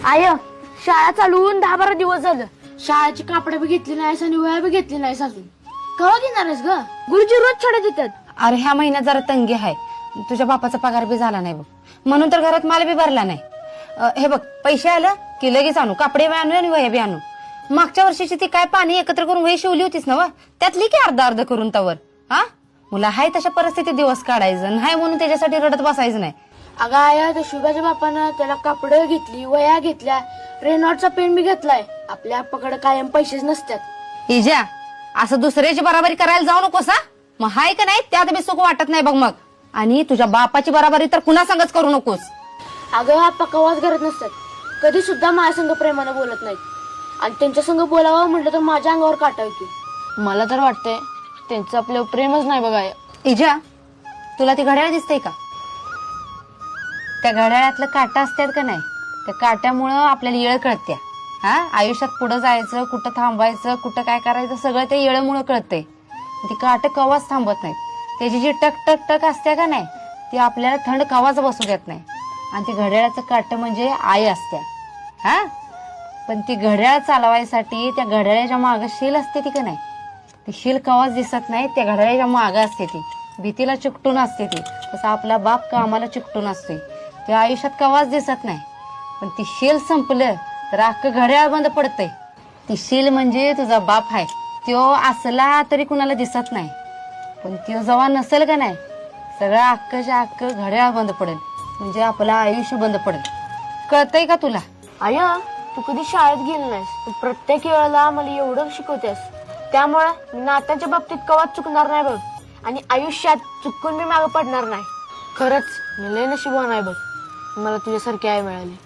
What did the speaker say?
I शाळा चालवून 10-12 दिवस झालं. शाळेची कापडं बी घेतली नाहीस आणि वया बी घेतली नाहीस अजून. केव्हा घेणार आहेस ग? गुरुजी रोज छडे देतात. अरे ह्या महिन्यात जरा तंगी आहे. तुझ्या बापाचा पगार बी झाला नाही बघ, म्हणून तर घरात माल बी भरला नाही. हे बघ, पैसे आलं की लगेच आणू, कपडे बी आणू आणि वया बी आणू. मागच्या वर्षीची ती काय पाणी एकत्र करून वही शिवली होतीस ना, त्यातली की अर्ध करून तवर. हा, मुला हाय तशा परिस्थितीत दिवस काढायचं नाही म्हणून त्याच्यासाठी रडत बसायचं नाही. अगं आया, त्या शुभाच्या बापानं त्याला कापडं घेतली, वया घेतल्या, रेनॉटचा पेन बी घेतलाय. आपल्या आप्पाकडे कायम पैसेच नसतात. इजा, असं दुसऱ्याची बराबरी करायला जाऊ नकोस. हा, मग हाय का नाही त्यात बी सुख वाटत नाही बघ मग. आणि तुझ्या बापाची बराबरी तर कुणा संगच करू नकोस. अगं आप्पा कवाच करत नसतात. कधी सुद्धा माझ्या संग प्रेमानं बोलत नाहीत. आणि त्यांच्या संग बोलावं म्हटलं तर माझ्या अंगावर काटा येते. मला तर वाटतंय त्यांचं आपल्यावर प्रेमच नाही बघा. इजा, तुला ती घड्याळ दिसते का? त्या घड्याळातलं काटा असतात का नाही, त्या काट्यामुळं आपल्याला येळ कळत्या. हा, आयुष्यात पुढे जायचं, कुठं थांबायचं, कुठं काय करायचं, सगळं ते येळमुळं कळतंय. ती काट कवाच थांबत नाहीत. त्याची जी टक टक टक असते का नाही, ती आपल्याला थंड कवाच बसू देत नाही. आणि ती घड्याळाचं काट म्हणजे आई असत्या. हा, पण ती घड्याळ चालवायसाठी त्या घड्याळाच्या मागं शील असते ती का नाही, ती शील कवाच दिसत नाही. त्या घड्याळाच्या मागं असते ती, भीतीला चिकटून असते ती. तसं आपला बाप कामाला चिकटून असते, ते आयुष्यात कवाच दिसत नाही. पण ती शील संपलं तर अख्खं घड्याळ बंद पडतंय. ती शील म्हणजे तुझा बाप आहे. त्यो असला तरी कुणाला दिसत नाही, पण त्यो जेव्हा नसेल का नाही, सगळं अख्खच्या अख्खं घड्याळ बंद पडेल. म्हणजे आपलं आयुष्य बंद पडेल. कळतंय का तुला? आया, तू कधी शाळेत गेली नाहीस, पण प्रत्येक वेळेला मला एवढं शिकवतेस. त्यामुळे मी नात्यांच्या बाबतीत कवाच चुकणार नाही बघ. आणि आयुष्यात चुकून मी मागं पडणार नाही. खरंच मी लय नशिबवान आहे बघ, मला तुझ्यासारखी आई मिळाली.